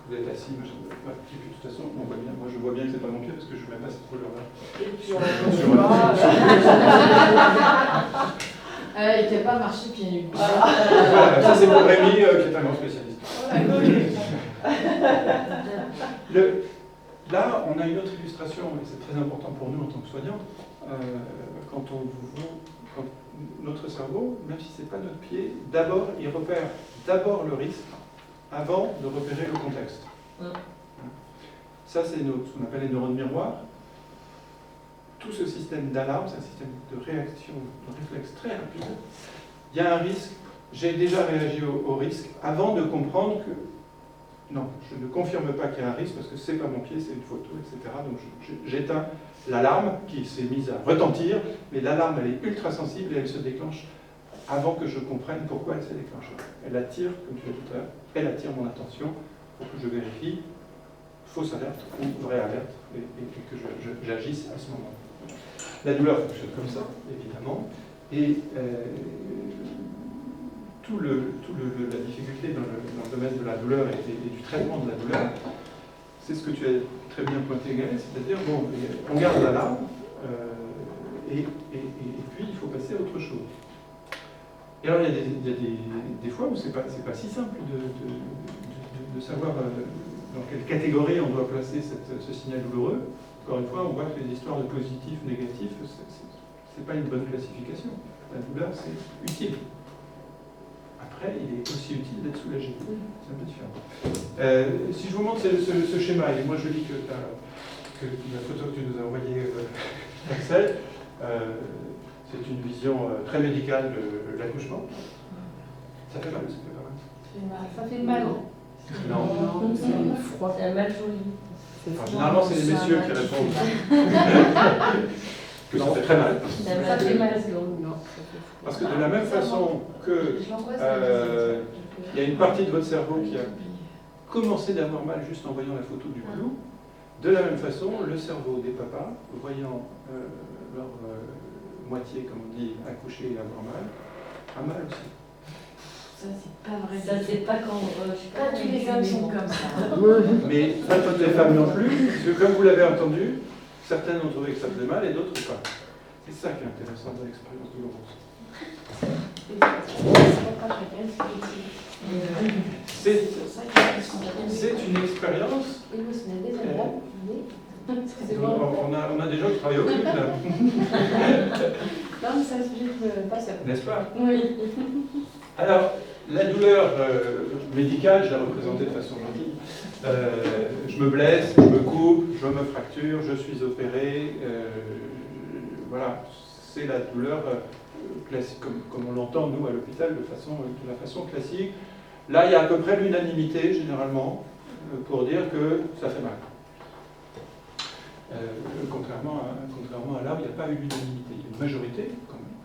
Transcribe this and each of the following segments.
vous êtes assis, machin. Ouais, et puis de toute façon, on voit bien. Moi, je vois bien que c'est pas mon pied parce que je ne mets pas cette couleur-là. Et puis Il ne fait pas marcher pieds nus. Voilà, ça c'est pour Rémi qui est un grand spécialiste. Là, on a une autre illustration, et c'est très important pour nous en tant que soignants, quand notre cerveau, même si ce n'est pas notre pied, d'abord, il repère d'abord le risque avant de repérer le contexte. Ça, c'est ce qu'on appelle les neurones miroirs. Tout ce système d'alarme, c'est un système de réaction, de réflexe très rapide. Il y a un risque, j'ai déjà réagi au risque avant de comprendre que non, je ne confirme pas qu'il y a un risque parce que c'est pas mon pied, c'est une photo, etc. Donc j'éteins l'alarme qui s'est mise à retentir, mais l'alarme elle est ultra sensible et elle se déclenche avant que je comprenne pourquoi elle s'est déclenchée. Elle attire, comme tu l'as dit tout à l'heure, elle attire mon attention pour que je vérifie fausse alerte ou vraie alerte et que j'agisse à ce moment. La douleur fonctionne comme ça, évidemment, et la difficulté dans le domaine de la douleur et du traitement de la douleur, c'est ce que tu as très bien pointé, Gaël, c'est-à-dire, bon, on garde l'alarme, et puis il faut passer à autre chose. Et alors, il y a des fois où c'est pas si simple de savoir dans quelle catégorie on doit placer ce signal douloureux. Encore une fois, on voit que les histoires de positif, négatif, c'est pas une bonne classification. La douleur, c'est utile. Après, il est aussi utile d'être soulagé. C'est un peu différent. Si je vous montre ce schéma, et moi je lis que la photo que tu nous as envoyée, Axel, c'est une vision très médicale de l'accouchement. Ça fait mal ou ça fait pas mal? Ça fait mal. Non. C'est froid. C'est mal joli. Enfin, généralement, c'est les messieurs qui répondent. Que ça fait très mal. Ça fait mal. Parce que de la même façon que il y a une partie de votre cerveau qui a commencé d'avoir mal juste en voyant la photo du clou, de la même façon, le cerveau des papas, voyant leur moitié, comme on dit, accoucher et avoir mal, a mal aussi. Ça, c'est pas vrai. Ça, c'est pas quand. Pas tous les hommes sont comme ça. Mais pas toutes les femmes non plus, parce que comme vous l'avez entendu, certaines ont trouvé que ça faisait mal et d'autres pas. C'est ça qui est intéressant dans l'expérience douloureuse. C'est une expérience. On a des gens qui travaillent au club là. Non, mais c'est un sujet que je passe. N'est-ce pas? Oui. Alors, la douleur médicale, je la représentais de façon gentille. Je me blesse, je me coupe, je me fracture, je suis opéré. Voilà, c'est la douleur classique, comme on l'entend nous à l'hôpital de la façon classique. Là, il y a à peu près l'unanimité généralement pour dire que ça fait mal. Contrairement à là où il n'y a pas eu l'unanimité. Il y a une majorité quand même.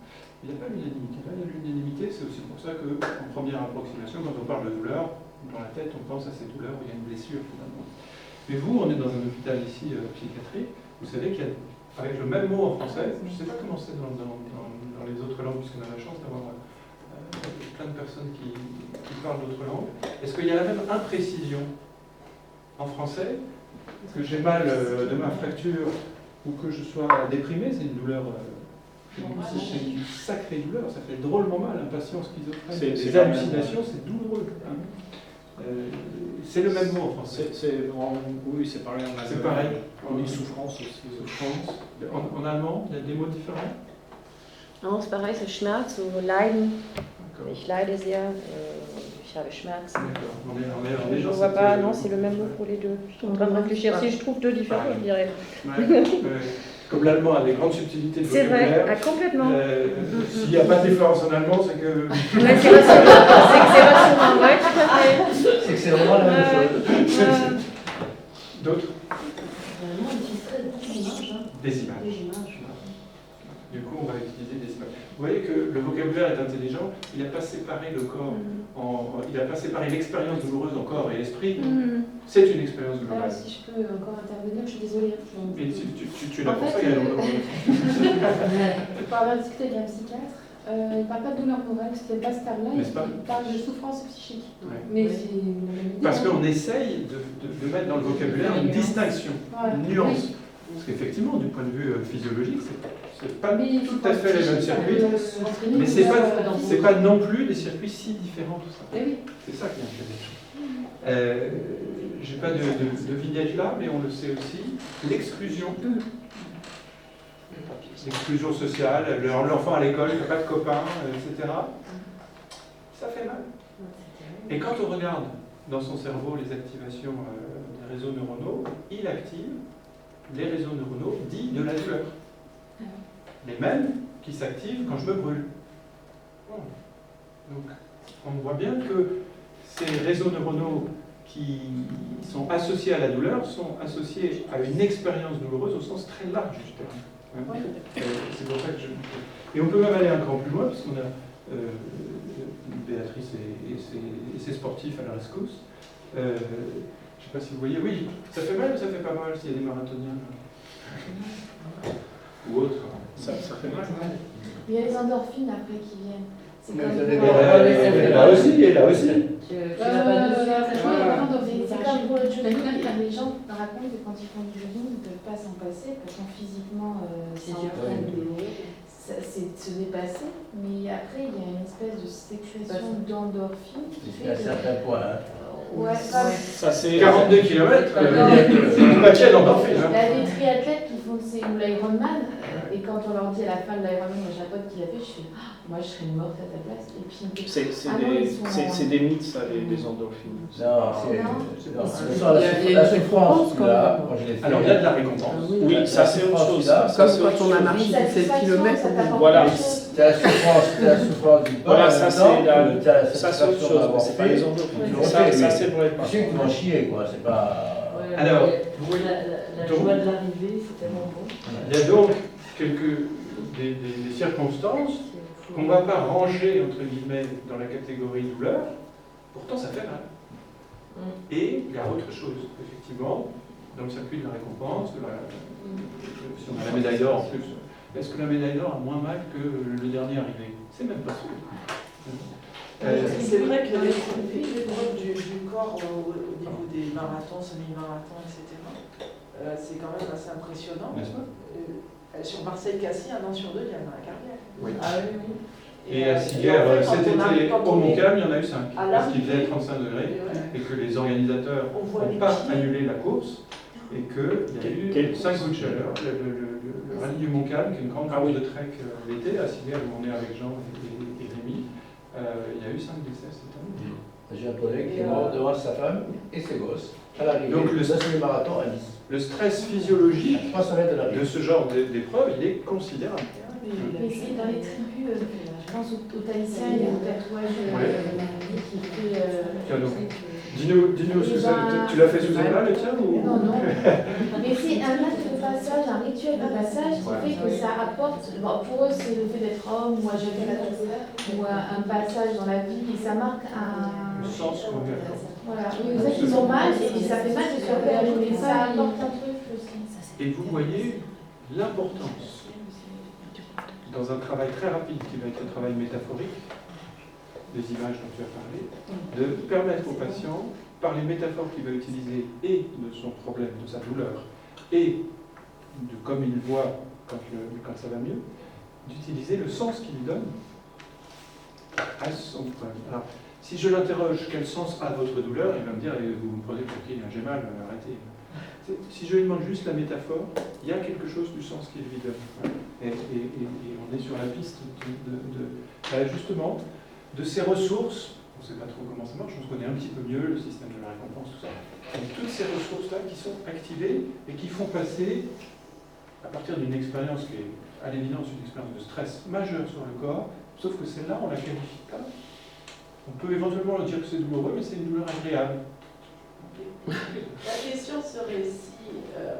Il n'y a pas l'unanimité. Là, il y a l'unanimité, c'est aussi pour ça qu'en première approximation, quand on parle de douleur, dans la tête, on pense à ces douleurs où il y a une blessure finalement. Mais vous, on est dans un hôpital ici psychiatrique, vous savez qu'il y a, avec le même mot en français, je ne sais pas comment c'est dans les autres langues, puisqu'on a la chance d'avoir plein de personnes qui parlent d'autres langues. Est-ce qu'il y a la même imprécision en français? Que j'ai mal de ma fracture ou que je sois déprimé, c'est une douleur. C'est une sacrée douleur, ça fait drôlement mal, un patient schizophrène. Les hallucinations, c'est douloureux. Hein. C'est le même mot en français. Oui, c'est pareil en allemand. C'est pareil. On dit souffrance aussi. Souffrance. En allemand, il y a des mots différents? Non, c'est pareil, c'est Schmerz ou Leiden. Ich leide sehr, ich habe Schmerz. On est Je ne vois pas, non, c'est le même mot pour les deux. Je suis en train de réfléchir. Si je trouve deux différents, je dirais. Comme l'allemand a des grandes subtilités de c'est vocabulaire. vrai, complètement. S'il n'y a pas de différence en allemand, c'est que. Ouais, c'est vachement vrai, tout à fait. C'est que c'est vraiment la même chose. D'autres? Des images. Du coup, on va utiliser des images. Vous voyez que le vocabulaire est intelligent, il n'a pas séparé le corps, il n'a pas séparé l'expérience douloureuse en corps et l'esprit. C'est une expérience douloureuse. Alors, si je peux encore intervenir, je suis désolée. Mais tu l'as pour ça, il y a longtemps. Pour avoir discuté avec un psychiatre, Il ne parle pas de douleur morale, c'était pas ce terme-là, N'est-ce pas? il parle de souffrance psychique. Ouais. Mais Oui. c'est une maladie. Parce qu'on essaye de mettre dans le vocabulaire une distinction, Voilà. une nuance. Oui. Parce qu'effectivement, du point de vue physiologique, c'est pas Mais tout à fait les mêmes circuits, mais c'est pas non plus des circuits si différents, tout ça. Eh oui. C'est ça qui est intéressant. J'ai pas de vignette là, mais on le sait aussi, l'exclusion. L'exclusion sociale, l'enfant à l'école qui n'a pas de copains, etc. Ça fait mal. Et quand on regarde dans son cerveau les activations des réseaux neuronaux, il active les réseaux neuronaux dits de la douleur. Les mêmes qui s'activent quand je me brûle. Bon. Donc, on voit bien que ces réseaux neuronaux qui sont associés à la douleur sont associés à une expérience douloureuse au sens très large du terme. Hein. C'est pour ça que Et on peut même aller un cran plus loin, parce qu'on a Béatrice et ses sportifs à la rescousse. Je ne sais pas si vous voyez, oui, ça fait mal ou ça fait pas mal s'il y a des marathoniens ou autres. Ça fait mal. Il y a les endorphines après qui viennent. C'est Mais comme vous avez pour- Là aussi, et là aussi. Tu l'as pas dessus, c'est comme pour le jogging, les gens racontent que quand ils font du jogging, ils ne peuvent pas s'en passer, pourtant physiquement, C'est ça dur. entraîne ce n'est passé, mais après il y a une espèce de sécrétion d'endorphine qui fait Jusqu'à un que... certain point. Hein. Ouais, Ça, c'est 42 km, Non. le paquet d'endorphines. Il y a des triathlètes qui font ou l'Ironman, et quand on leur dit à la fin de l'Ironman, moi j'ai un pote qui l'a fait, je fais moi je serais morte à ta place. Et puis, c'est des mythes, ça, des endorphines. Non, c'est. Non. La souffrance, là, moi je l'ai fait. Alors, il y a de la récompense. Oui, ça c'est autre chose. Là, Ça, Comme c'est quand autre on a chose. marché Mais 17 satisfaction, km. ça t'apporte Voilà. quelque chose. c'est la souffrance du corps. Voilà, ça c'est la ça c'est autre chose, mais c'est pas les endorphines. Ouais. Ça c'est vrai. Je sais qu'ils vont chier, quoi, c'est pas. Alors, la donc- joie de l'arrivée, c'est tellement beau. il y a donc des circonstances qu'on ne va pas ranger, entre guillemets, dans la catégorie douleur, pourtant ça fait mal. Et il y a autre chose, effectivement, dans le circuit de la récompense, si on a la médaille d'or en plus, est-ce que la médaille d'or a moins mal que le dernier arrivé? C'est même pas sûr. C'est vrai que les preuves du corps au niveau des marathons, semi-marathons, etc., c'est quand même assez impressionnant. N'est-ce pas? Sur Marseille-Cassis, 1 an sur 2, il y a un arrêt cardiaque. Oui. Ah oui, oui. Et à Siguerre, en fait, cet quand on été, quand au on est- Montcalm, il y en a eu 5, à parce qu'il faisait l'arrivée, 35 degrés, ouais. et que les organisateurs On voit n'ont les pas pieds. annulé la course, et qu'il y a eu Quelle 5 course coups de chaleur. Le rallye du Montcalm, qui est une grande course de trek l'été, à Siguerre, où on est avec Jean et Rémi, il y a eu 5 décès cette année. J'ai un collègue qui est mort devant sa femme et ses gosses. À l'arrivée, Donc, le semi-marathon à Nice. Le stress physiologique À 300 mètres de de l'arrivée. ce genre d'épreuve, il est considérable. Mais c'est dans les tribus, je pense au Tahitien, il y a un tatouage qui fait... Tiens, donc, dis-nous, Eh ben, tu l'as fait sous un le tien ou... Non, non. Mais c'est un acte de passage, un rituel de passage qui fait que ça apporte. Bon, pour eux, c'est le fait d'être homme ou ou un passage dans la vie, et ça marque un. Le sens qu'on veut. Voilà. Mais vous savez qu'ils ont mal, et ça fait mal de se faire mais ça apporte un truc aussi. Et vous voyez l'importance, dans un travail très rapide qui va être un travail métaphorique, des images dont tu as parlé, de permettre au patient, par les métaphores qu'il va utiliser et de son problème, de sa douleur, et de comme il voit quand ça va mieux, d'utiliser le sens qu'il lui donne à son problème. Alors, si je l'interroge, quel sens a votre douleur, il va me dire, vous me prenez pour qui? J'ai mal, arrêtez. Si je lui demande juste la métaphore, il y a quelque chose du sens qu'il lui donne. Et on est sur la piste justement de ces ressources. On ne sait pas trop comment ça marche, on se connaît un petit peu mieux, le système de la récompense, tout ça. Donc, toutes ces ressources-là qui sont activées et qui font passer, à partir d'une expérience qui est à l'évidence une expérience de stress majeur sur le corps, sauf que celle-là, on la qualifie pas. On peut éventuellement dire que c'est douloureux, mais c'est une douleur agréable. La question serait si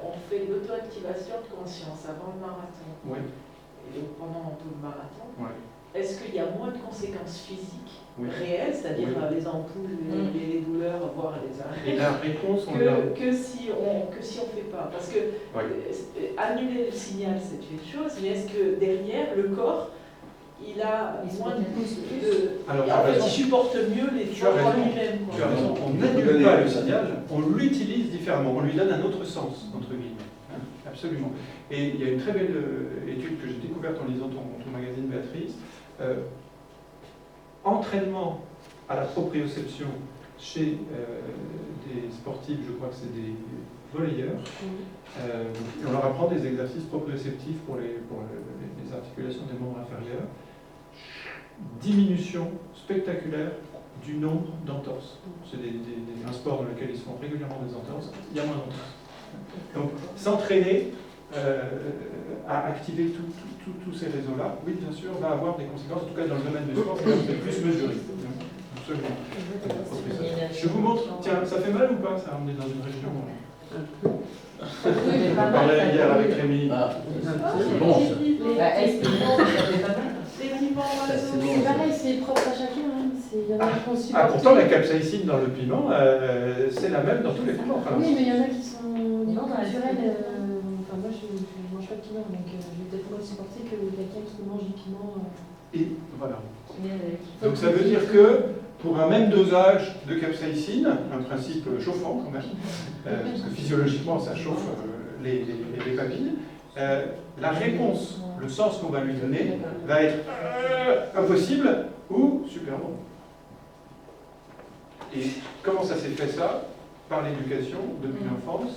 on fait l'auto-activation de conscience avant le marathon Oui. et donc pendant tout le marathon, Ouais. est-ce qu'il y a moins de conséquences physiques Oui. réelles, c'est-à-dire Oui. les ampoules, les douleurs, voire les Et arrêts, la réponse, on l'a. que si on fait pas? Parce que annuler le signal, c'est une chose, mais est-ce que derrière, le corps, il a moins Alors, en fait, il supporte mieux les Tu as trois raison. lui-même. Tu as raison. On n'annule pas le signal, on l'utilise différemment, on lui donne un autre sens, entre guillemets. Hein, absolument. Et il y a une très belle étude que j'ai découverte en lisant ton magazine, Béatrice. Entraînement à la proprioception chez des sportifs, je crois que c'est des volleyeurs. On leur apprend des exercices proprioceptifs pour les articulations des membres inférieurs. Diminution spectaculaire du nombre d'entorses. C'est un sport dans lequel ils se font régulièrement des entorses, il y a moins d'entorses. Donc, s'entraîner à activer tous ces réseaux-là, oui, bien sûr, va avoir des conséquences, en tout cas dans le domaine du sport, c'est plus mesuré. Absolument. Je vous montre, tiens, ça fait mal ou pas, ça? On est dans une région. On parlait hier avec Rémi. Ah, c'est bon ça. C'est pareil, c'est propre à chacun. Hein. Il y en a qui sont Ah, pourtant, la capsaïcine dans le piment, c'est la même dans tous les piments. Enfin, oui, mais il y en a qui sont naturels. Enfin, moi, je ne mange pas de piment, donc je vais peut-être moins supporter que quelqu'un qui mange du piment. Et voilà. Donc ça veut dire que pour un même dosage de capsaïcine, un principe chauffant quand même, parce que physiologiquement ça chauffe les papilles, la réponse, le sens qu'on va lui donner, va être impossible ou super bon. Et comment ça s'est fait ça? Par l'éducation depuis l'enfance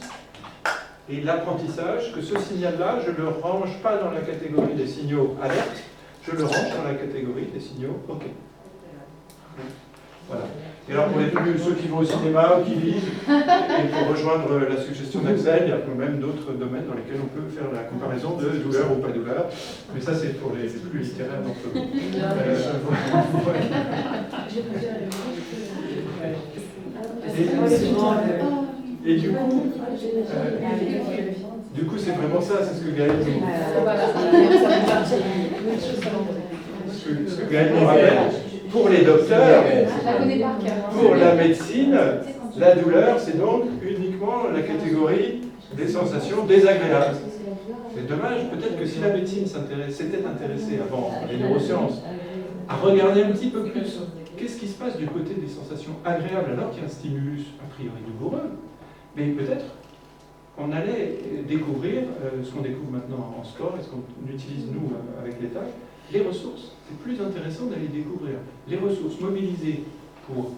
et l'apprentissage, que ce signal-là, je ne le range pas dans la catégorie des signaux alerte, je le range dans la catégorie des signaux OK. Voilà. Et alors pour ceux qui vont au cinéma ou qui lisent, et pour rejoindre la suggestion d'Axel, il y a quand même d'autres domaines dans lesquels on peut faire la comparaison de douleur ou pas douleur. Mais ça c'est pour les plus littéraires d'entre vous. Et du coup c'est vraiment ça, c'est ce que Gaël nous ce que Gaël nous rappelle. Pour les docteurs, pour la médecine, la douleur, c'est donc uniquement la catégorie des sensations désagréables. C'est dommage, peut-être que si la médecine s'était intéressée avant les neurosciences à regarder un petit peu plus qu'est-ce qui se passe du côté des sensations agréables alors qu'il y a un stimulus a priori douloureux, mais peut-être on allait découvrir ce qu'on découvre maintenant en sport et ce qu'on utilise nous avec l'État. Les ressources, c'est plus intéressant d'aller découvrir les ressources mobilisées pour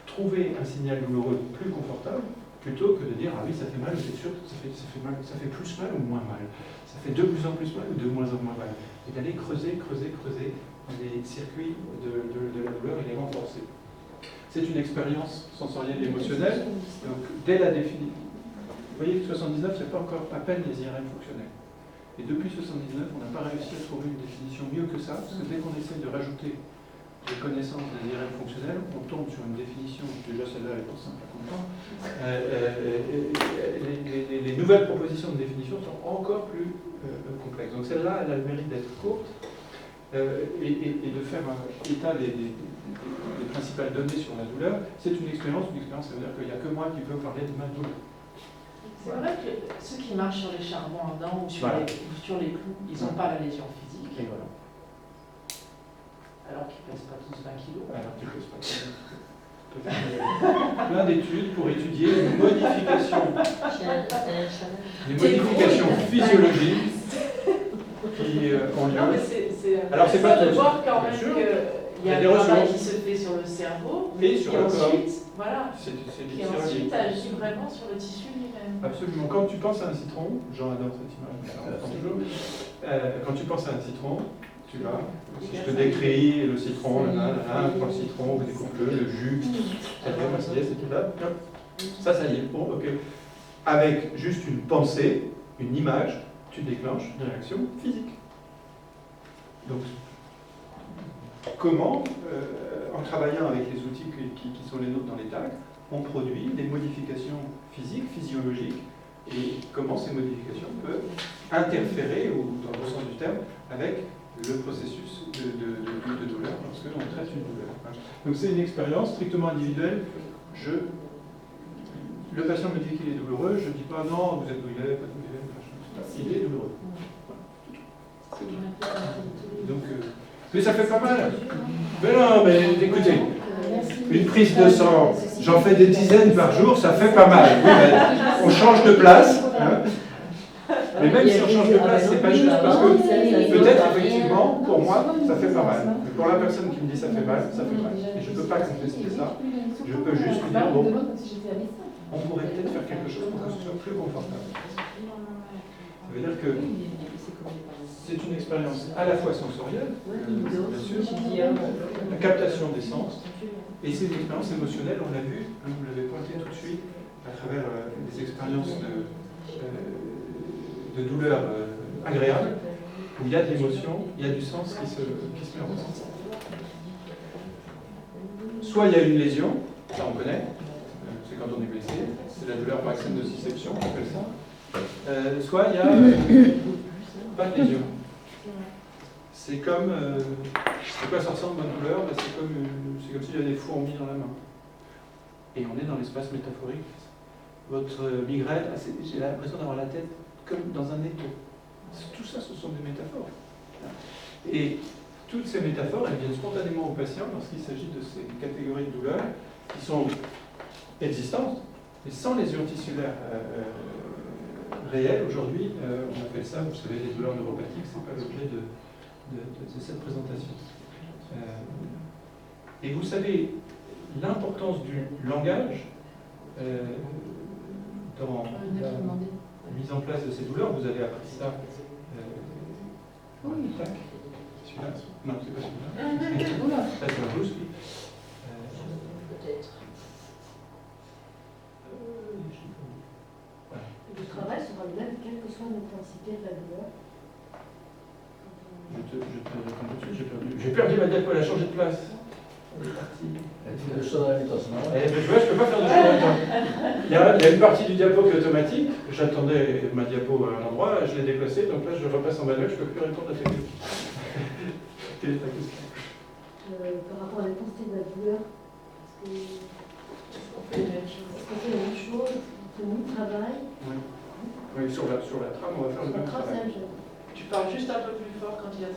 trouver un signal douloureux plus confortable, plutôt que de dire ah oui ça fait mal, c'est sûr, ça fait plus mal ou moins mal, ça fait de plus en plus mal ou de moins en moins mal, et d'aller creuser les circuits de la douleur et les renforcer. C'est une expérience sensorielle et émotionnelle, donc dès la définition, vous voyez que 79 c'est pas encore à peine les IRM fonctionnels. Et depuis 79, on n'a pas réussi à trouver une définition mieux que ça, parce que dès qu'on essaie de rajouter des connaissances des IRM fonctionnels, on tombe sur une définition, déjà celle-là est pas simple à comprendre. Les nouvelles propositions de définition sont encore plus complexes. Donc celle-là, elle a le mérite d'être courte et de faire état des principales données sur la douleur. C'est une expérience, ça veut dire qu'il n'y a que moi qui peux parler de ma douleur. C'est vrai que ceux qui marchent sur les charbons ardents ou sur les clous, ils n'ont pas la lésion physique. Et voilà. Alors qu'ils ne pèsent pas tous 20 kilos. Alors tu ne pèses pas plein d'études pour étudier les modifications physiologiques qui ont lieu. Non, mais c'est alors c'est pas de tout. voir quand même Bien sûr. qu'il y a un travail qui se fait sur le cerveau et sur le corps. Voilà, qui ensuite agit vraiment sur le tissu lui-même. Absolument. Quand tu penses à un citron, Jean adore cette image, quand tu penses à un citron, tu vas, si je te décris le citron, prends le citron, découpe-le, le jus, ça y est, c'est tout là, ça y est, bon, ok. Avec juste une pensée, une image, tu déclenches une réaction physique. Donc, comment, en travaillant avec les outils qui sont les nôtres dans les TAC, on produit des modifications physiques, physiologiques, et comment ces modifications peuvent interférer, ou dans le sens du terme, avec le processus de douleur, parce que l'on traite une douleur. Donc c'est une expérience strictement individuelle. Le patient me dit qu'il est douloureux, je ne dis pas non, vous êtes douillet, pas douillet, il est douloureux. Donc Mais ça fait pas mal. Mais non, mais écoutez, une prise de sang, j'en fais des dizaines par jour, ça fait pas mal. Oui, mais on change de place. Hein. Mais même si on change de place, c'est pas juste parce que peut-être effectivement, pour moi, ça fait pas mal. Mais pour la personne qui me dit ça fait mal, ça fait mal. Et je ne peux pas contester ça. Je peux juste lui dire, bon, on pourrait peut-être faire quelque chose pour que ce soit plus confortable. Ça veut dire que c'est une expérience à la fois sensorielle, bien sûr, la captation des sens, et c'est une expérience émotionnelle, on l'a vu, hein, vous l'avez pointé tout de suite, à travers des expériences de douleur agréable, où il y a de l'émotion, il y a du sens qui se met en ressenti. Soit il y a une lésion, ça on connaît, c'est quand on est blessé, c'est la douleur par accident de dissection, on appelle ça. Soit il y a pas de lésion. C'est comme, à quoi ça ressemble ma douleur? Ben, c'est comme s'il y avait des fourmis dans la main. Et on est dans l'espace métaphorique. Votre migraine, j'ai l'impression d'avoir la tête comme dans un étau. Tout ça, ce sont des métaphores. Et toutes ces métaphores, elles viennent spontanément au patient lorsqu'il s'agit de ces catégories de douleurs qui sont existantes, mais sans lésions tissulaires réelles. Aujourd'hui, on appelle ça, vous savez, les douleurs neuropathiques, c'est pas l'objet de cette présentation. Et vous savez l'importance du langage dans la mise en place de ces douleurs. Vous avez appris ça. Celui-là? Non, c'est pas celui-là. Ça, c'est un blouse, oui. Peut-être. Le travail sera le même, quelle que soit l'intensité de la douleur. Je te réponds tout de suite, j'ai perdu ma diapo, elle a changé de place. Elle est partie. Le choix de la méthode, non? Je peux pas faire de choix en même temps. Il y a une partie du diapo qui est automatique. J'attendais ma diapo à un endroit, je l'ai déplacée, donc là je repasse en manuel, je ne peux plus répondre à ta question. Quelle est ta question? Par rapport à l'intensité de la douleur, est-ce qu'on fait la même chose? On fait le même travail? Oui, sur la trame, on va faire le même travail. Tu parles juste un peu plus fort quand il y a très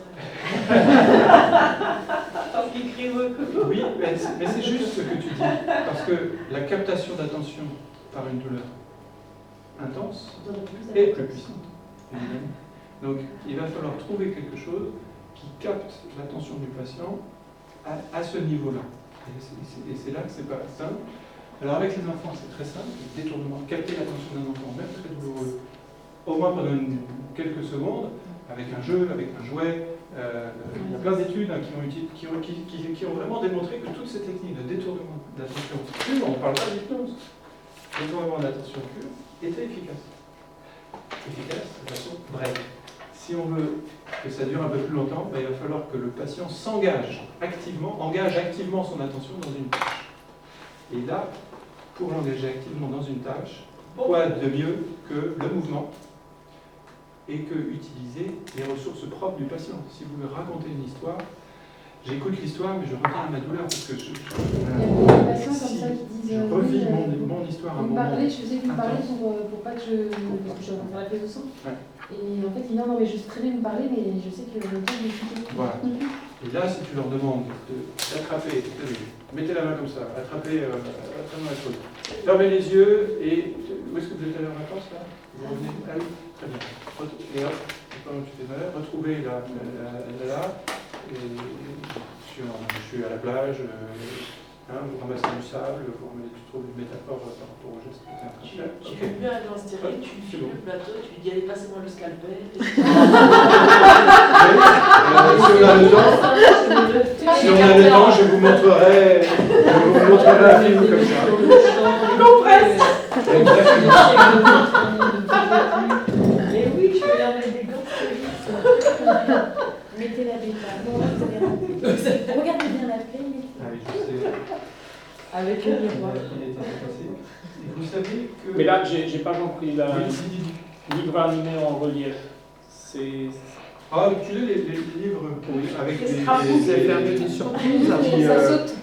parce qu'il crie beaucoup. Oui, mais c'est juste ce que tu dis. Parce que la captation d'attention par une douleur intense est plus puissante, évidemment. Donc, il va falloir trouver quelque chose qui capte l'attention du patient à ce niveau-là. Et c'est là que c'est pas simple. Alors, avec les enfants, c'est très simple. Le détournement, capter l'attention d'un enfant, même très douloureux, au moins pendant quelques secondes, avec un jeu, avec un jouet. Il y a plein d'études qui ont vraiment démontré que toutes ces techniques de détournement d'attention pure, on ne parle pas d'hypnose, détournement d'attention pure, étaient efficaces. Efficaces de façon brève. Si on veut que ça dure un peu plus longtemps, il va falloir que le patient s'engage activement, engage activement son attention dans une tâche. Et là, pour l'engager activement dans une tâche, quoi de mieux que le mouvement et que utiliser les ressources propres du patient. Si vous me racontez une histoire, j'écoute l'histoire, mais je reviens à ma douleur parce que il y a des patients comme ça qui disent je revis mon histoire à un moment. Je faisais que vous me parlez pour pas que je suis en prise de sang. Ouais. Et en fait, il dit non, mais je sais très bien vous parler, mais je sais que le temps est difficile. Voilà. Et là, si tu leur demandes d'attraper, mettez la main comme ça, attrapez la chose. Fermez les yeux et où est-ce que vous êtes allé en vacances là? Vous revenez? Ah oui, très bien. Et hop, pendant que tu fais mal, retrouvez là. Et je suis à la plage, vous ramassez du sable, tu trouves une métaphore par rapport au geste que tu es en train de faire. Tu veux mieux aller en stérile, tu files le plateau, tu lui dis allez, passez-moi le scalpel. Si on a le temps, je vous montrerai un film comme ça. Et oui, je peux leur mettre des gants. Mettez la bêta. Bon, vous avez raté. Regardez bien la clé. Ah oui, je sais. Avec le miroir. Il a été passé. Et vous savez que... Mais là, j'ai pas compris. Là, Oui, si. livre animé en relief. C'est... Ah, tu lis les livres avec des surprises,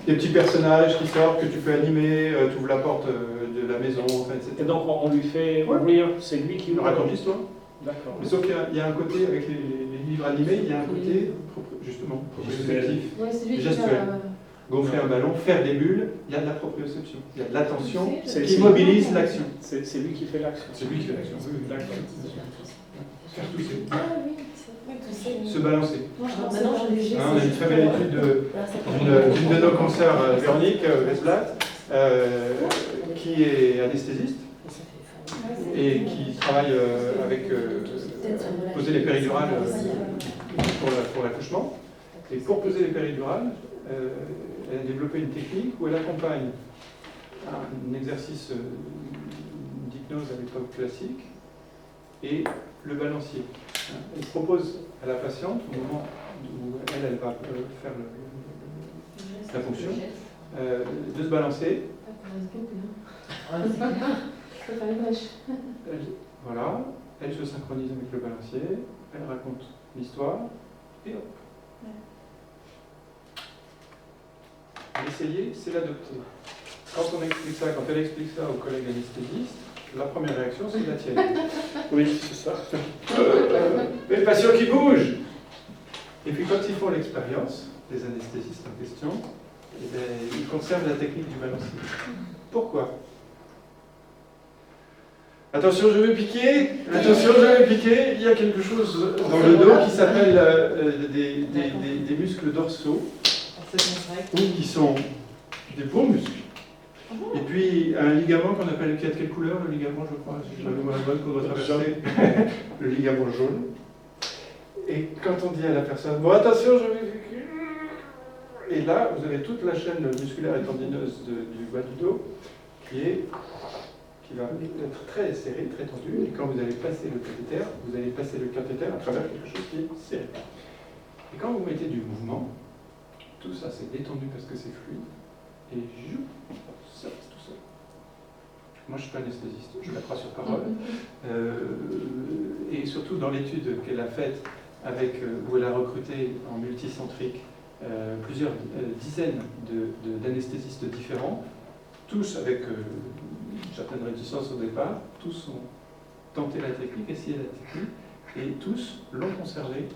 des petits personnages qui sortent, que tu peux animer, tu ouvres la porte de la maison, enfin, etc. Et donc on lui fait ouvrir, c'est lui qui Il ouvre. raconte l'histoire. D'accord. Mais sauf qu'il y a un côté, avec les livres animés, il y a un côté, justement, proprioceptif. Ouais, c'est lui qui Gestuel. va... Gonfler un ballon, faire des bulles, il y a de la proprioception. Il y a de l'attention C'est- qui mobilise l'action. C'est lui qui fait l'action. C'est lui qui fait l'action. Oui, oui. D'accord. Faire tousser. Ah oui, c'est... Se balancer. Moi, je pense Maintenant, que je l'ai Hein, on a une très belle étude d'une de nos consoeurs, Véronique Vesblat, qui est anesthésiste et qui travaille avec poser les péridurales pour l'accouchement. Et pour poser les péridurales, elle a développé une technique où elle accompagne un exercice d'hypnose à l'époque classique et le balancier. Elle propose à la patiente, au moment où elle va faire la fonction, de se balancer. Voilà, elle se synchronise avec le balancier, elle raconte l'histoire, et hop. L'essayer, c'est l'adopter. Quand on explique ça, quand elle explique ça aux collègues anesthésistes, la première réaction, c'est la tienne. Oui, c'est ça. Mais le patient qui bouge. Et puis quand ils font l'expérience, les anesthésistes en question, eh bien, ils conservent la technique du balancier. Pourquoi? Attention, je vais piquer. Attention, je vais piquer. Il y a quelque chose dans le dos qui s'appelle des muscles dorsaux, qui sont des beaux muscles. Et puis un ligament qu'on appelle, qui a de quelle couleur le ligament, je crois, si je me mémoire bonne, qu'on doit traverser, le ligament jaune. Et quand on dit à la personne, bon attention, je vais... Et là, vous avez toute la chaîne musculaire et tendineuse du bas du dos qui va être très serrée, très tendue. Et quand vous allez passer le cathéter, vous allez passer le cathéter à travers quelque chose qui est serré. Et quand vous mettez du mouvement, tout ça c'est détendu parce que c'est fluide. Et ça passe tout seul. Moi je suis pas anesthésiste, je la crois sur parole. Et surtout dans l'étude qu'elle a faite, où elle a recruté en multicentrique plusieurs dizaines d'anesthésistes différents, tous avec une certaine réticence au départ, tous ont tenté la technique, essayé la technique, et tous l'ont conservée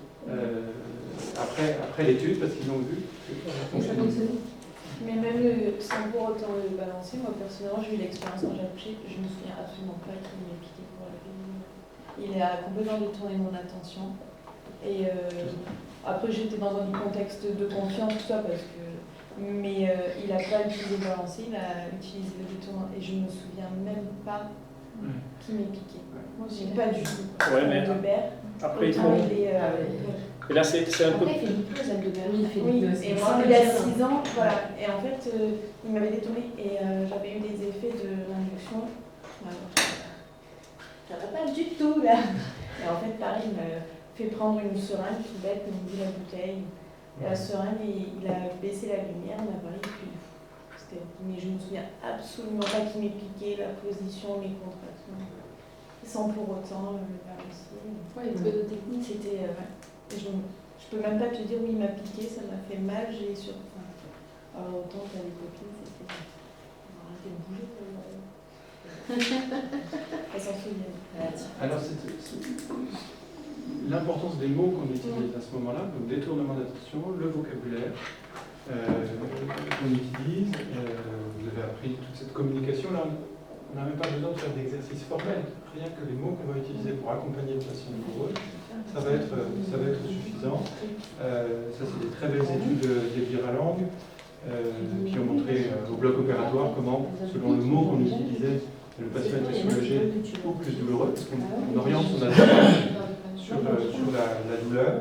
après l'étude parce qu'ils ont vu que ça fonctionnait. Mais même sans pour autant le balancer, moi personnellement j'ai eu l'expérience quand j'ai accouché, je me souviens absolument pas qu'il m'ait piqué pour la vie. Il a complètement détourné mon attention. Et après j'étais dans un contexte de confiance, tout ça, mais il n'a pas utilisé le balancer, il a utilisé le détournement. Et je me souviens même pas qu'il m'ait piqué. Moi aussi, pas du tout. Ouais, mais après, il faut... Et là, c'est un peu... Après, il fait l'hypnose, elle devient. Oui, et moi, il a 6 ans, voilà. Et en fait, il m'avait détourné et j'avais eu des effets de l'induction. Ça va pas du tout, là. Et en fait, pareil, il m'a fait prendre une seringue tout bête, comme dit la bouteille. Et la seringue, il a baissé la lumière, on a parlé, puis mais je ne me souviens absolument pas qu'il m'ait piqué, la position, les contractions. Sans pour autant le balancier. Ouais, il y a peu de technique. C'était... Je peux même pas te dire, oui, il m'a piqué, ça m'a fait mal, j'ai sur... Enfin, alors autant qu'à les copines, c'était... Arrêtez de bouger, elles s'en souviennent. Alors, l'importance des mots qu'on utilise à ce moment-là, donc détournement d'attention, le vocabulaire qu'on utilise, vous avez appris toute cette communication, là, on n'a même pas besoin de faire d'exercice formel, rien que les mots qu'on va utiliser pour accompagner le patient douloureux, ça va être suffisant. Ça, c'est des très belles études d'Elvira Lang qui ont montré au bloc opératoire comment, selon le mot qu'on utilisait, le patient était soulagé ou plus douloureux, parce qu'on oriente son attention sur la douleur.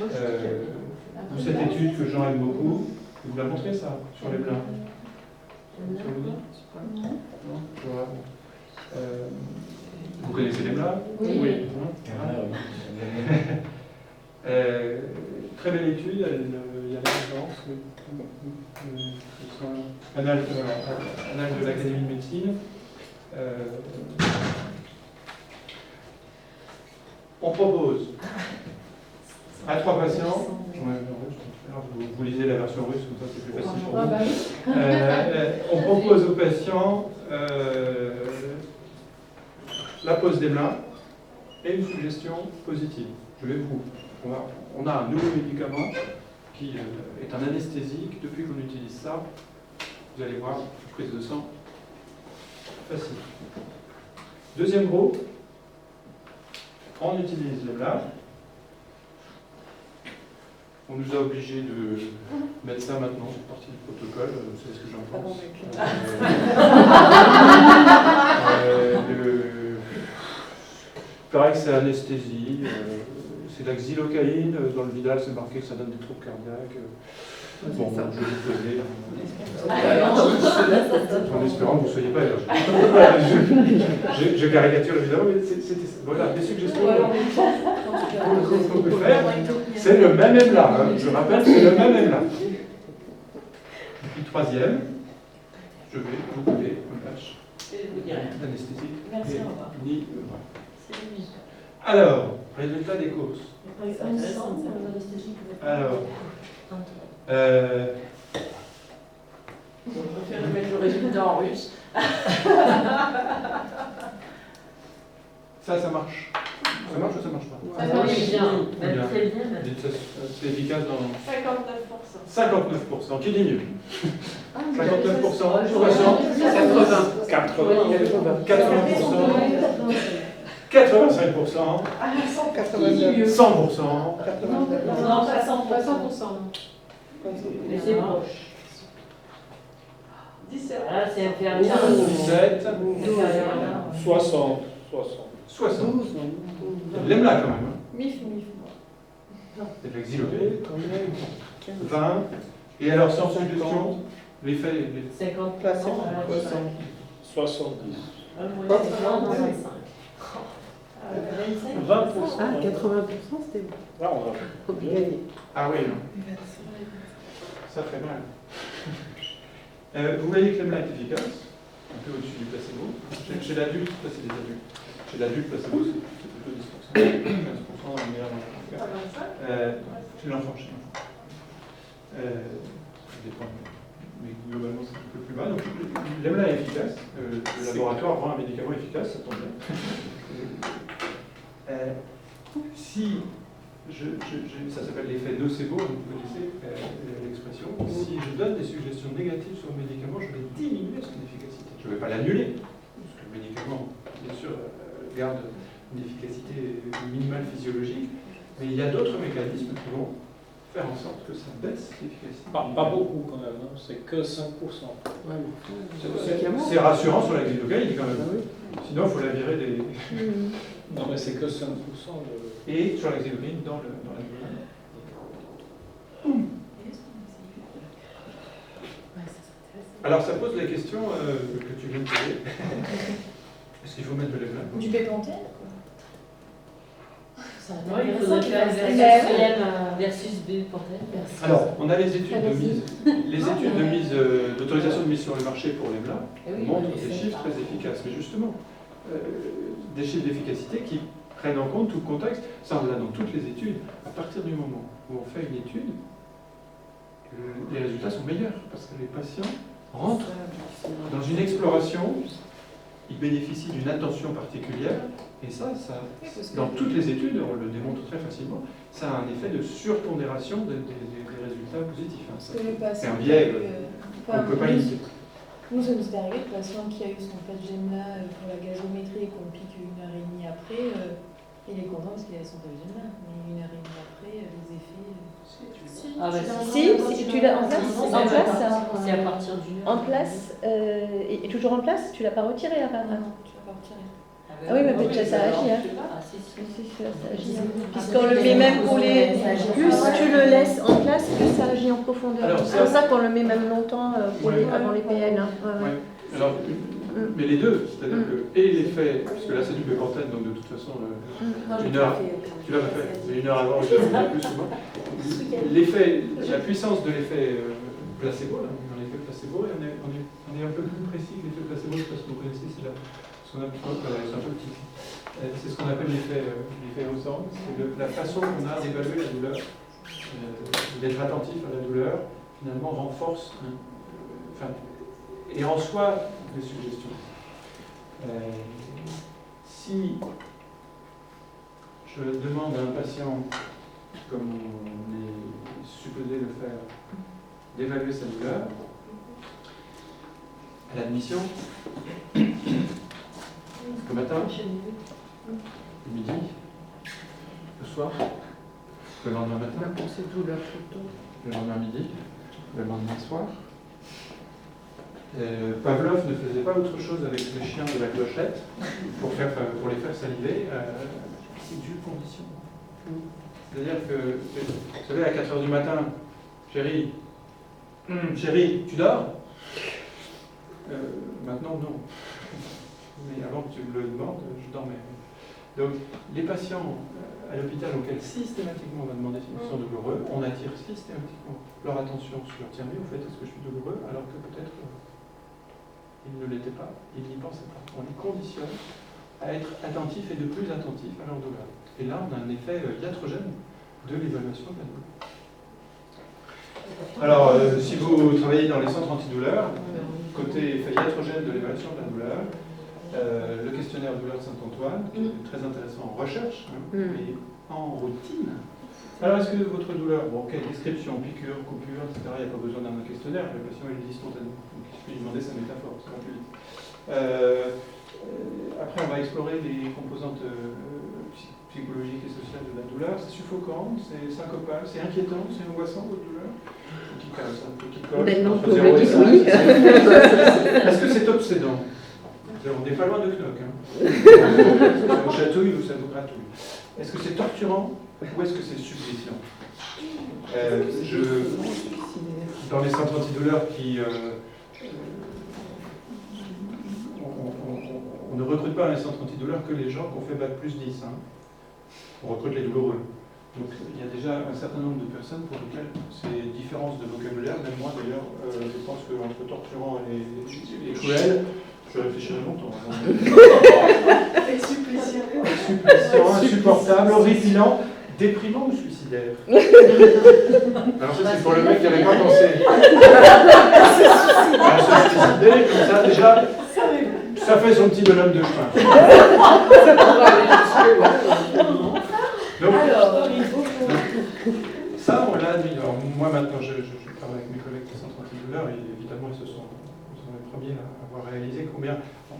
Ou cette étude que Jean aime beaucoup, il vous l'a montré ça, sur les blancs. Non. Voilà. Vous connaissez les blancs? Oui. Très belle étude, il y a l'agence, annale de l'Académie de médecine. On propose à 3 patients, vous lisez la version russe, comme ça c'est plus facile pour vous. On propose aux patients la pose des mains et une suggestion positive. On a un nouveau médicament qui est un anesthésique. Depuis qu'on utilise ça, vous allez voir, prise de sang facile. Deuxième groupe, on utilise le LAB. On nous a obligés de mettre ça maintenant, c'est partie du protocole, vous savez ce que j'en pense. Il paraît que c'est anesthésie, c'est de la xylocaïne, dans le Vidal c'est marqué que ça donne des troubles cardiaques. Bon, je vais vous poser. En espérant que vous ne soyez pas allergique. Je caricature évidemment, mais voilà, des suggestions qu'on peut faire. C'est le même EMLA, hein. Je rappelle, c'est le même EMLA. Et puis troisième, je vais vous donner un lâche d'anesthésie. Merci, au revoir. Alors, résultat des courses. Alors, On préfère mettre le résultat en russe. ça marche. Ça marche ou ça marche pas? Ça marche bien. Bien. Très bien. C'est efficace dans 59%. 59%. Qui dit mieux? 59%, 60, 80%, 85%, 100%. Non, pas 100%. Mais c'est proche. 17. Ah, c'est inférieur. 17, 60. 60. L'EMLA quand même. Mif. C'est de l'exilopée. 20. Et alors, sans suggestion, l'effet. 50%. 70. 20%. Ah, 80%, c'était Là, on va. obligatoire. Ah oui, non. Ça fait mal. Vous voyez que l'EMLA est efficace, un peu au-dessus du placebo. Chez l'adulte, ça c'est des adultes. Chez l'adulte, placebo, c'est plutôt 10%, 15% dans le meilleur cas. Chez l'enfant, ça dépend. Mais globalement, c'est un peu plus bas. Donc l'EMLA est efficace. Le laboratoire rend un médicament efficace, ça tombe bien. Si ça s'appelle l'effet nocebo, vous connaissez l'expression. Si je donne des suggestions négatives sur le médicament, je vais diminuer son efficacité. Je ne vais pas l'annuler, parce que le médicament, bien sûr, garde une efficacité minimale physiologique, mais il y a d'autres mécanismes qui vont faire en sorte que ça baisse l'efficacité. Pas beaucoup quand même, hein. C'est que 5%. C'est rassurant sur la xylocaïne quand même. Sinon, il faut la virer des... Non, mais c'est que 5%. Et sur la xylocaïne dans la Alors, ça pose la question que tu viens de poser. Est-ce qu'il faut mettre de l'EMLA? Du bépantène Il faudrait faire versus bépantène. Alors, on a les études de mise, d'autorisation de mise sur le marché pour l'EMLA montrent des chiffres très efficaces. Mais justement, des chiffres d'efficacité qui prennent en compte tout le contexte. Ça, on l'a dans toutes les études. À partir du moment où on fait une étude, les résultats sont meilleurs parce que les patients rentrent dans une exploration, ils bénéficient d'une attention particulière. Et ça, dans toutes les études, on le démontre très facilement, ça a un effet de surpondération des résultats positifs. C'est un biais qu'on ne peut pas limiter. Nous, ça nous est arrivé, le patient qui a eu son PET-GEMLA pour la gazométrie et qu'on pique 1h30 après, il est content parce qu'il a son PET-GEMLA. Mais 1h30 après, les effets... Ah bah si, tu l'as en place. C'est à partir d'une heure. En place, et toujours en place, tu l'as pas retiré là-bas? non, tu vas pas retirer. Ah oui, mais peut-être ça agit. Hein. Ah, si. Ça agit. Puisqu'on le met même pour les... Plus tu le laisses en place, plus ça agit en profondeur. C'est pour ça qu'on le met même longtemps avant les PN. Hein. Ouais. Alors, mais les deux, c'est-à-dire que, et l'effet, puisque là c'est du bépantène, donc de toute façon, une heure, tu l'as pas fait, mais une heure avant, je l'ai plus souvent. L'effet, la puissance de l'effet placebo, là, dans l'effet placebo, et on est un peu plus précis que l'effet placebo, je ne sais pas si vous connaissez, c'est un peu petit. C'est ce qu'on appelle l'effet Ozan, c'est la façon qu'on a d'évaluer la douleur, d'être attentif à la douleur, finalement renforce, et en soi, des suggestions. Si je demande à un patient, comme on est supposé le faire, d'évaluer sa douleur, à l'admission, le matin, le midi, le soir, le lendemain matin, le lendemain midi, le lendemain soir. Pavlov ne faisait pas autre chose avec les chiens de la clochette pour les faire saliver. C'est due condition. C'est-à-dire que, vous savez, à 4 h du matin, chérie, tu dors? Maintenant, non. Mais avant que tu me le demandes, je dormais. Donc, les patients à l'hôpital auxquels systématiquement on va demander s'ils sont douloureux, on attire systématiquement leur attention sur tiens, mais au fait, est-ce que je suis douloureux? Alors que peut-être ils ne l'étaient pas, ils n'y pensaient pas. On les conditionne à être attentifs et de plus attentifs à leur douleur. Et là, on a un effet iatrogène de l'évaluation de la douleur. Alors, si vous travaillez dans les centres antidouleurs, côté effet iatrogène de l'évaluation de la douleur, le questionnaire douleur de Saint-Antoine, qui est très intéressant en recherche, mais en routine. Alors, est-ce que votre douleur, bon, ok, description, piqûre, coupure, etc., il n'y a pas besoin d'un questionnaire, le patient il le dit spontanément. Donc, il suffit de demander sa métaphore, ça va plus vite. Après, on va explorer les composantes psychologiques et sociales de la douleur. C'est suffocant, c'est syncopal, c'est inquiétant, c'est angoissant, votre douleur? Qui casse, un peu qui colle. Maintenant que entre vous 0 le et dites, 5. oui. Est-ce que c'est obsédant? On n'est pas loin de Knock. Hein. Ça vous chatouille ou ça vous gratouille. Est-ce que c'est torturant ou est-ce que c'est suppliciant? Dans les centres antidouleurs on ne recrute pas dans les centres antidouleurs que les gens qui ont fait Bac plus 10. Hein. On recrute les douloureux. Donc il y a déjà un certain nombre de personnes pour lesquelles ces différences de vocabulaire, même moi d'ailleurs, je pense qu'entre torturant et cruel, je réfléchirai longtemps. Suppliciant, insupportable, horripilant, déprimant ou suicidaire? Alors ça c'est pour le mec qui n'avait pas pensé. Se suicider, comme ça déjà, ça fait son petit bonhomme de chemin. Donc, ça, on l'a admis. Alors, moi, maintenant, je travaille avec mes collègues des centres antidouleurs et évidemment, ils sont les premiers à avoir réalisé combien.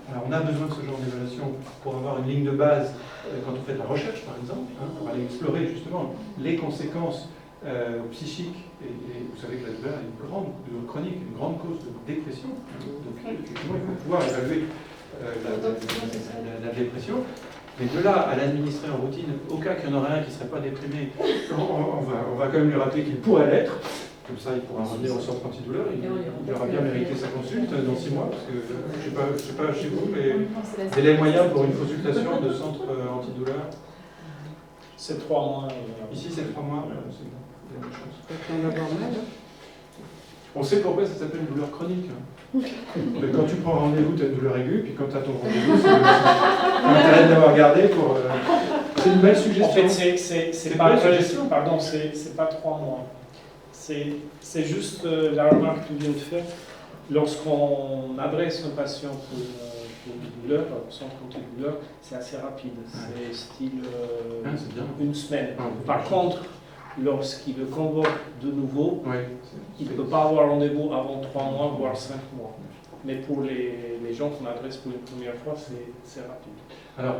Alors, on a besoin de ce genre d'évaluation pour avoir une ligne de base quand on fait de la recherche, par exemple, hein, pour aller explorer justement les conséquences psychiques. Et vous savez que la douleur est une grande douleur chronique, une grande cause de dépression. Donc, effectivement, il faut pouvoir évaluer la dépression. Mais de là à l'administrer en routine, au cas qu'il y en aurait un qui ne serait pas déprimé, on va quand même lui rappeler qu'il pourrait l'être. Comme ça, il pourra revenir au centre antidouleur. Il aura bien mérité sa consulte dans 6 mois, parce que je ne sais pas chez vous, mais délai moyen pour une consultation de centre antidouleur. C'est 3 mois. Ici, c'est 3 mois. C'est la même chose. Ça peut en avoir mal. On sait pourquoi ça s'appelle une douleur chronique. Mais quand tu prends rendez-vous, tu as une douleur aiguë, puis quand tu as ton rendez-vous, c'est l'intérêt d'avoir regardé pour. C'est une belle suggestion. En fait, c'est pas, pardon, c'est pas 3 mois. C'est juste la remarque que tu viens de faire. Lorsqu'on adresse un patient pour une douleur, sans compter douleur, c'est assez rapide. C'est style une semaine. Par contre, lorsqu'il le convoque de nouveau, il ne peut pas avoir rendez-vous avant 3 mois, voire 5 mois. Mais pour les gens qu'on adresse pour une première fois, c'est rapide. Alors,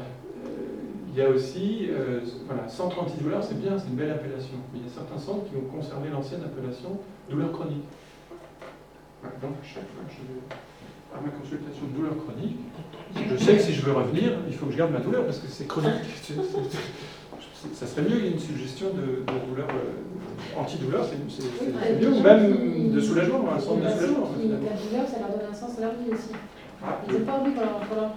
il y a aussi, voilà, centre antidouleur, c'est bien, c'est une belle appellation. Mais il y a certains centres qui ont conservé l'ancienne appellation douleur chronique. Voilà, donc, chaque fois que je vais à ma consultation de douleur chronique, je sais que si je veux revenir, il faut que je garde ma douleur parce que c'est chronique. Ça serait mieux une suggestion de douleur antidouleur, c'est mieux, ou même de soulagement, un centre de soulagement. La douleur, ça leur donne un sens à leur vie aussi. Ah, Ils n'ont pas envie qu'on leur.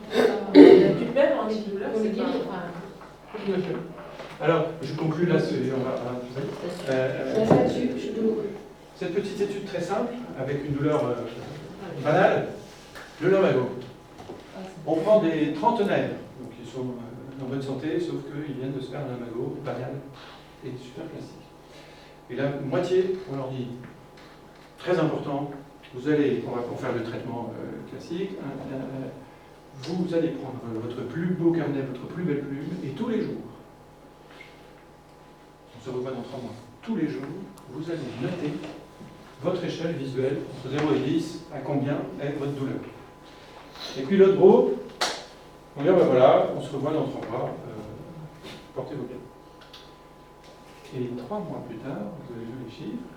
Tu perds en douleur, Pour les c'est guérir. pas. tout à fait. Alors, je conclus là, cette petite étude très simple, avec une douleur banale, le lumbago. On prend des trentenaires, donc ils sont en bonne santé, sauf qu'ils viennent de se faire un lumbago banal et super classique. Et la moitié, on leur dit, très important, vous allez, on va faire le traitement classique, vous allez prendre votre plus beau carnet, votre plus belle plume, et tous les jours, se revoit dans 3 mois. Tous les jours, vous allez noter votre échelle visuelle entre 0 et 10, à combien est votre douleur. Et puis l'autre groupe, on dit, ben voilà, on se revoit dans 3 mois, portez-vous bien. Et 3 mois plus tard, vous avez vu les chiffres,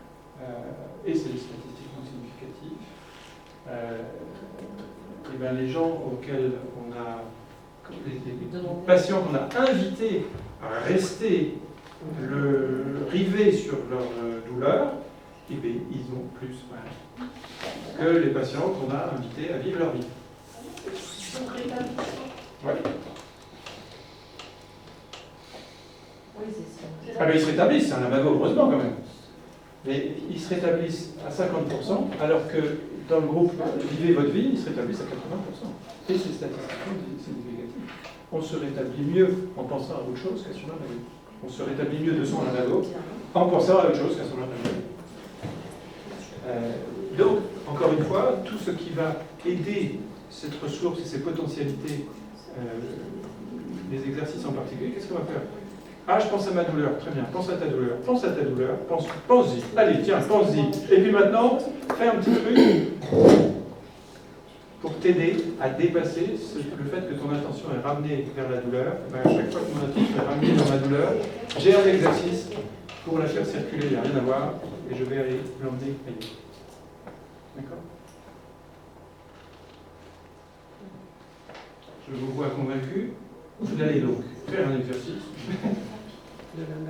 et c'est statistiquement significatif, et ben les gens auxquels on a, les patients qu'on a invités à rester rivés sur leur douleur, eh bien, ils ont plus mal que les patients qu'on a invités à vivre leur vie. Ouais. Ah ben, ils se rétablissent, c'est un amago, heureusement quand même. Mais ils se rétablissent à 50%, alors que dans le groupe Vivez votre vie, ils se rétablissent à 80%. Et c'est statistiquement significatif. On se rétablit mieux en pensant à autre chose qu'à son amago. On se rétablit mieux de son amago en pensant à autre chose qu'à son amago. Donc, encore une fois, tout ce qui va aider cette ressource et ses potentialités, les exercices en particulier, qu'est-ce qu'on va faire? Ah, je pense à ma douleur, très bien, pense à ta douleur, pense-y, allez, tiens, pense-y. Et puis maintenant, fais un petit truc pour t'aider à dépasser le fait que ton attention est ramenée vers la douleur. Ben, à chaque fois que mon attention est ramenée vers ma douleur, j'ai un exercice pour la faire circuler, il n'y a rien à voir, et je vais aller l'emmener ailleurs. D'accord? Je vous vois convaincu. Vous allez donc faire un exercice.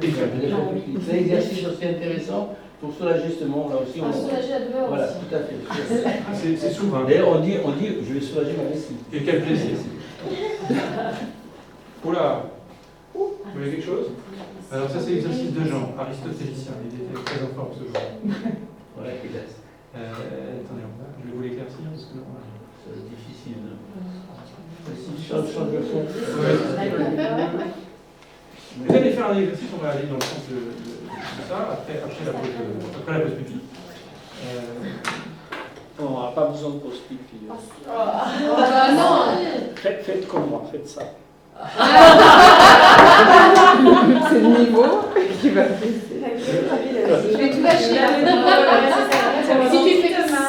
C'est un exercice aussi intéressant pour soulager justement, là aussi. Soulager la douleur voilà, aussi. tout à fait. C'est souvent. D'ailleurs, on dit, je vais soulager ma vessie. Et quel plaisir. Oula. Vous voyez quelque chose? Alors ça c'est l'exercice de Jean, aristotélicien. Il était très en forme ce jour. Voilà, qui laisse. Attendez, je vais vous l'éclaircir parce que non. C'est difficile. Si je change le son. Vous allez faire un exercice, on va aller dans le sens de ça, après la pause pipi. On n'aura pas besoin de pause pipi. Non. Faites comme moi, faites ça. C'est le niveau qui va baisser. Je vais tout lâcher là. Si tu fais comme ça.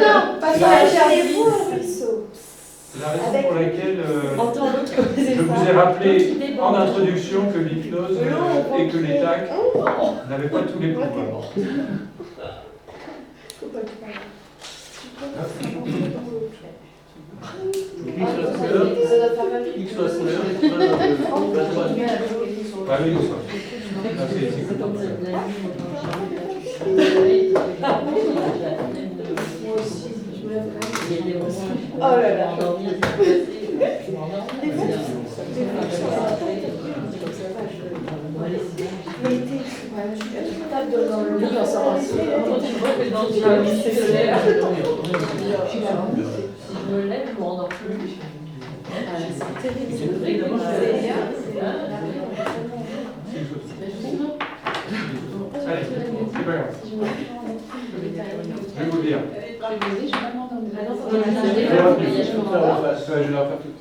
Non, pas ça. Lâchez-vous un ruisseau. C'est la raison pour laquelle je vous ai rappelé en introduction que l'hypnose et que les TAC n'avaient pas tous les pouvoirs. X sur la couleur, et sur la Ah oui, ça. C'est comme ça. Moi aussi, je me lève quand même. Oh là là. Tape dans le lit en sortant. Si je me lève, je m'endors plus. C'est terrible. Allez, c'est pas grave. Je vais vous le dire. Je vais la refaire tout.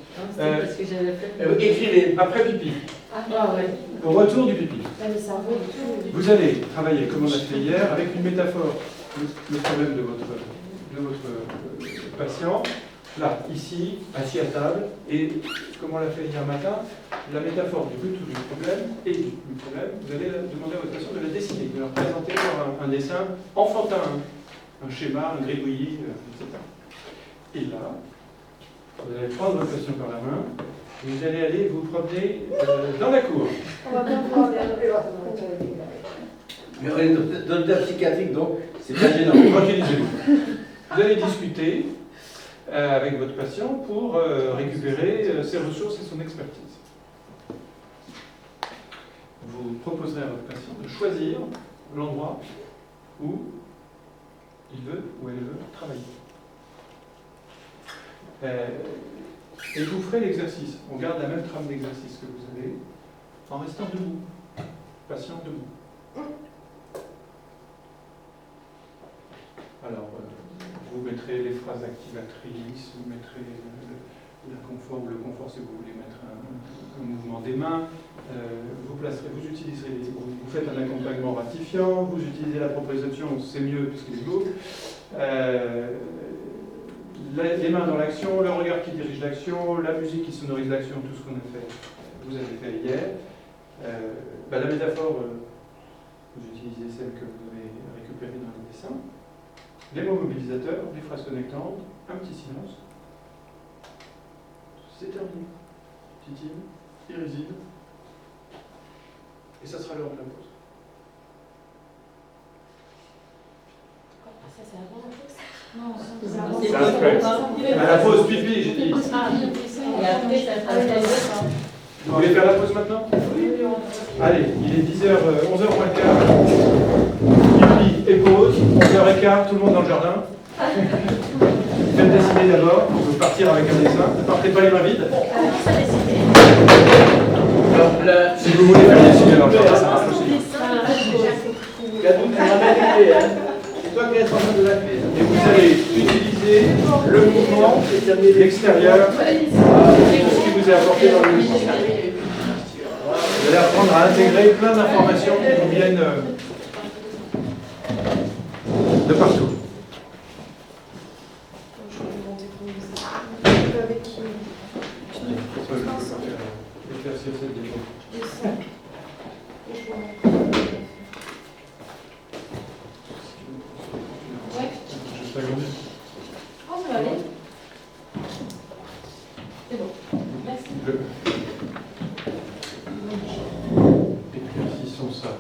Écrivez après pipi. Au retour du pipi. Vous allez travailler, comme on a fait hier, avec une métaphore. Le problème de votre patient, là, ici, assis à table, et comme on l'a fait hier matin, la métaphore du but du problème et du problème, vous allez demander à votre patient de la dessiner, de la représenter par un dessin enfantin, un schéma, un gribouillis, etc. Et là, vous allez prendre votre patient par la main, et vous allez aller vous promener dans la cour. On va bien voir Mais on est dans le terme psychiatrique, donc c'est pas gênant. Tranquillisez-vous. Vous allez discuter avec votre patient pour récupérer ses ressources et son expertise. Vous proposerez à votre patient de choisir l'endroit où il veut ou elle veut travailler. Et vous ferez l'exercice. On garde la même trame d'exercice que vous avez en restant debout. Patient debout. Alors, vous mettrez les phrases activatrices, vous mettrez le confort, c'est que vous voulez mettre un mouvement des mains. Vous faites un accompagnement ratifiant, vous utilisez la proprioception, c'est mieux puisqu'il est beau. Les mains dans l'action, le regard qui dirige l'action, la musique qui sonorise l'action, tout ce qu'on a fait, vous avez fait hier. La métaphore, vous utilisez celle que vous avez récupérée dans le dessin. Les mots mobilisateurs, les phrases connectantes, un petit silence. C'est terminé. Titine, irrisible. Et ça sera l'heure de la pause. Ça, c'est avant la pause? Non, C'est après. À la pause pipi, j'ai dit. Et après, ça Vous voulez faire la pause maintenant? Allez, il est 10h, 11h15. Pipi et pause. 11h15, tout le monde dans le jardin. Faites dessiner d'abord. On peut partir avec un dessin. Ne partez pas les mains vides. Commence à dessiner. Si vous voulez faire dessiner dans le jardin, ça marche aussi. Gadou, tu ramènes les clés, hein. C'est toi qui es responsable de la clé. Et vous allez utiliser le mouvement extérieur qui vous est apporté dans le mouvement. Vous allez apprendre à intégrer plein d'informations qui vous viennent de partout. Avec qui? Je peux éclaircir cette démo. Ouais. Juste à grandir. Oh, ça va aller. C'est bon. Merci. Éclaircissons ça.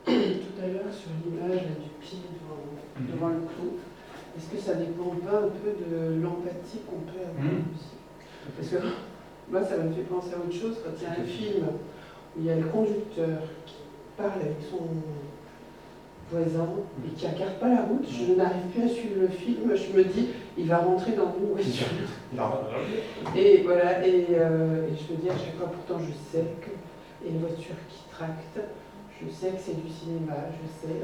Tout à l'heure, sur l'image du pied devant le clou, est-ce que ça dépend pas un peu de l'empathie qu'on peut avoir aussi? Parce que moi, ça me fait penser à autre chose. Quand il y a un film où il y a le conducteur qui parle avec son voisin et qui ne regarde pas la route, je n'arrive plus à suivre le film. Je me dis, il va rentrer dans une voiture. Et voilà, et je me dis à chaque fois, pourtant je sais que, et une voiture qui tracte, je sais que c'est du cinéma, je sais,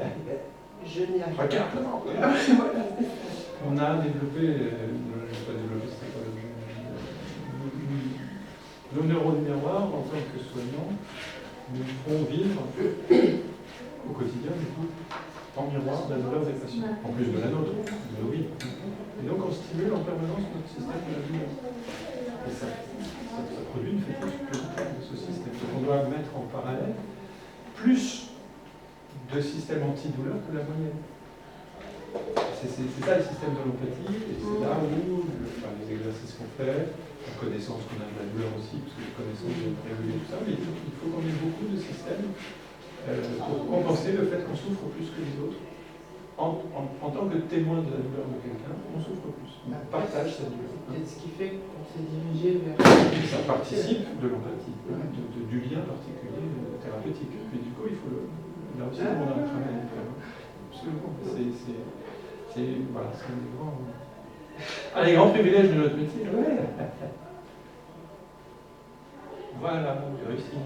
je n'y arrive pas. On a développé, je n'ai pas développé, c'était pas l'objet. Nos neurones miroirs, en tant que soignants, nous font vivre au quotidien, du coup, en miroir de la douleur des patients, en plus de la nôtre, de nos vies. Et donc on stimule en permanence notre système de la douleur. Et ça produit une fatigue supplémentaire de ce système. Donc on doit mettre en parallèle plus de systèmes antidouleurs que la moyenne. C'est ça le système de l'empathie, et c'est là où les exercices qu'on fait, la connaissance qu'on a de la douleur aussi, parce que les connaissances viennent réguler tout ça, mais il faut qu'on ait beaucoup de systèmes pour compenser le fait qu'on souffre plus que les autres. En tant que témoin de la douleur de quelqu'un, on souffre plus. On partage sa douleur. C'est ce qui fait qu'on s'est dirigé vers... Ça participe de l'empathie, du lien particulier thérapeutique. Mais du coup, il faut là aussi, on a un travail à faire. Absolument. Voilà, c'est un des grands privilèges de notre métier. Ouais. Voilà, j'ai réussi.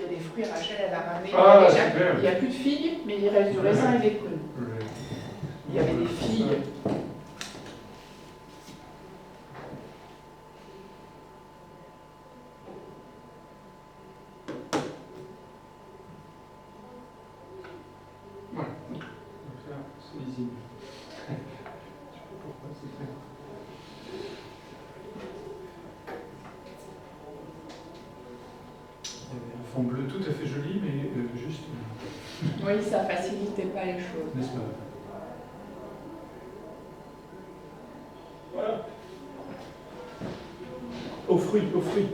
Il y a des fruits, Rachel, elle a ramené. Ah, il n'y a plus de figues, mais il reste du raisin et des prunes. Il y avait des figues. Voilà. Donc là, c'est lisible. Je sais pas pourquoi c'est fait. Il y avait un fond bleu tout à fait joli, mais juste. Oui, ça facilitait pas les choses. N'est-ce pas? Voilà. Aux fruits, aux fruits.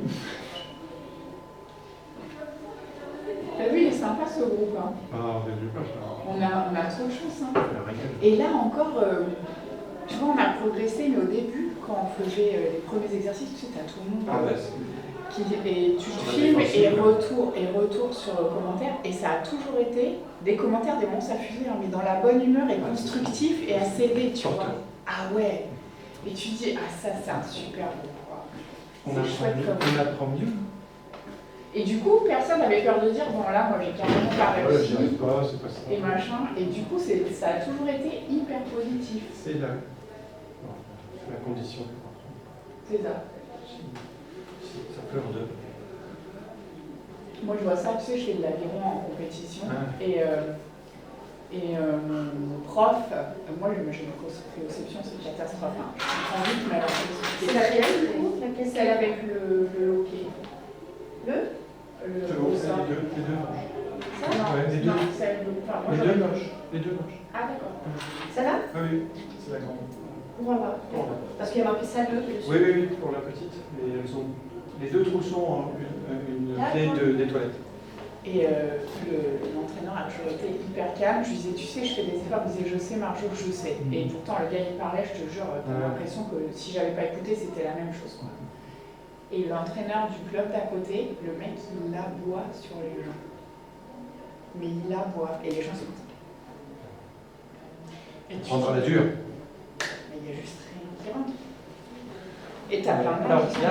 T'as vu, il est sympa ce groupe. Hein. Ah, on a du page là. On a trop de chance. Hein. La régal. Et là encore, tu vois, on a progressé, mais au début, quand on faisait les premiers exercices, tu sais, t'as tout le monde. Ah, bah, c'est. Et tu filmes et retour sur le commentaire, et ça a toujours été des commentaires, des monstres à fusil, mais dans la bonne humeur et constructif et à s'aider, tu vois. Ah ouais. Et tu dis, ah ça c'est un super groupe. C'est chouette comme On apprend mieux. Et du coup, personne n'avait peur de dire, bon là, moi j'ai carrément pas Voilà, j'y réussi, arrive pas, c'est pas ça. et machin. Et du coup, ça a toujours été hyper positif. C'est la condition du parcours. C'est ça. Ça pleure de. Moi je vois ça, tu sais, je fais de l'aviron en compétition. Ah. Et mon prof, moi j'ai une préoception, c'est une catastrophe. Hein. Je comprends vite, mais alors C'est laquelle du coup? Laquelle celle avec le hockey. Les deux manches. Ça? Non, Ouais, les deux. non, celle de. Enfin, moi, Les j'en ai deux pas. manches. Les deux manches. Ah d'accord. Celle-là? Ah oui, c'est la grande. Voilà. Parce qu'il y a marqué ça 2 plus. Oui, pour la petite. Et les deux trous sont une clé des toilettes. Et l'entraîneur a toujours été hyper calme. Je lui disais, tu sais, je fais des efforts. Il me disait, je sais, Marjo, je sais. Et pourtant, le gars, il parlait, je te jure, t'as l'impression que si j'avais pas écouté, c'était la même chose. Quoi. Et l'entraîneur du club d'à côté, le mec, il aboie sur les gens. Mais il aboie. Et les gens sont comme ça. Prendre à la dure. Mais il y a juste rien qui rentre. Et t'as plein de gens qui sont